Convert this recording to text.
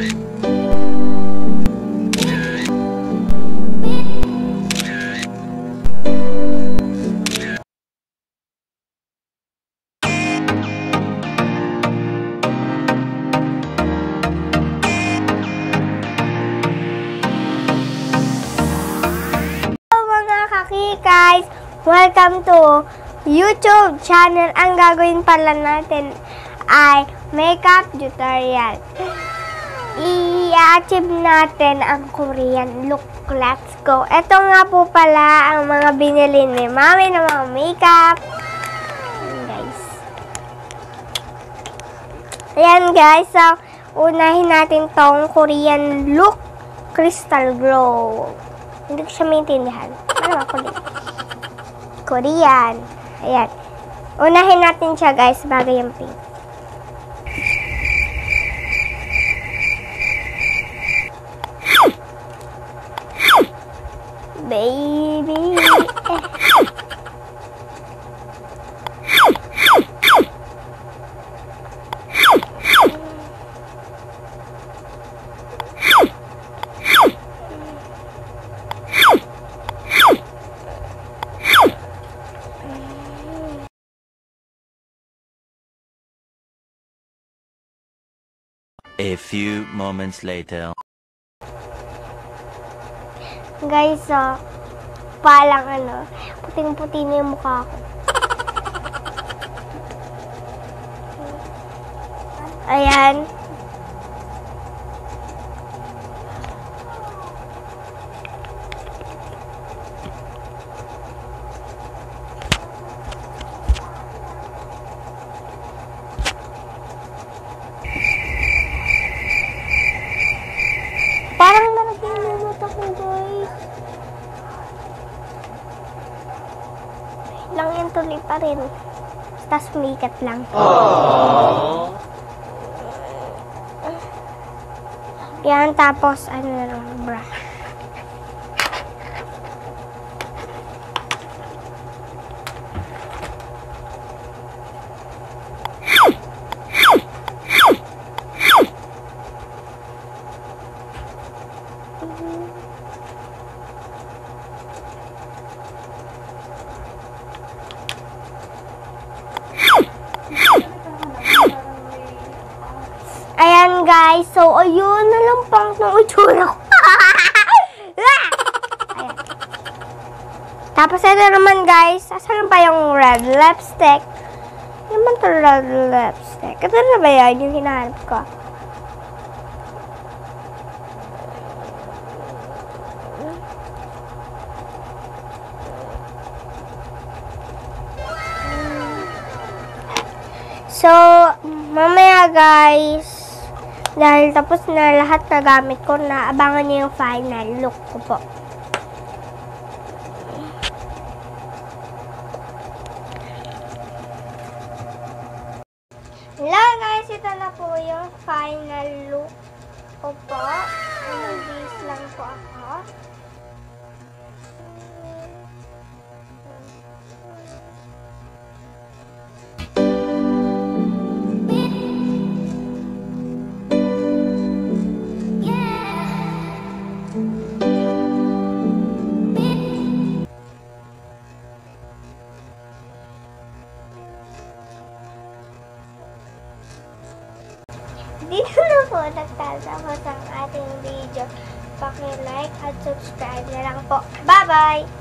Guys, welcome to YouTube channel. Ang gagawin pala natin ay makeup tutorial. I-achieve natin ang Korean look. Let's go. Ito nga po pala ang mga binili ni Mami ng mga makeup. Guys. Ayan guys. So, unahin natin tong Korean look crystal glow. Hindi ko siya maintindihan. Ano ba Korean. Ayan. Unahin natin siya guys bago yung pink. Baby. A few moments later. Guys, palang puting-puti na yung mukha ko. Ayan. Parang nalagyan yung mata ko, guys. Lang yan tuloy pa rin. Tapos sumikat lang. Aww. Yan, tapos brush. Ayan guys, so ayun, nalampang ng itsura ko. Ayan. Tapos ito naman guys, asan pa yung red lipstick? Ano naman ito red lipstick? Ito na ba yan yung hinahanap ko? So, mamaya guys, dahil tapos na lahat na gamit ko na, abangan niyo yung final look ko po. Hello guys, ito na po yung final look ko po. Nag-base lang po ako. Dito na po nagtatapos ang ating video. Paki-like at subscribe na lang po. Bye-bye!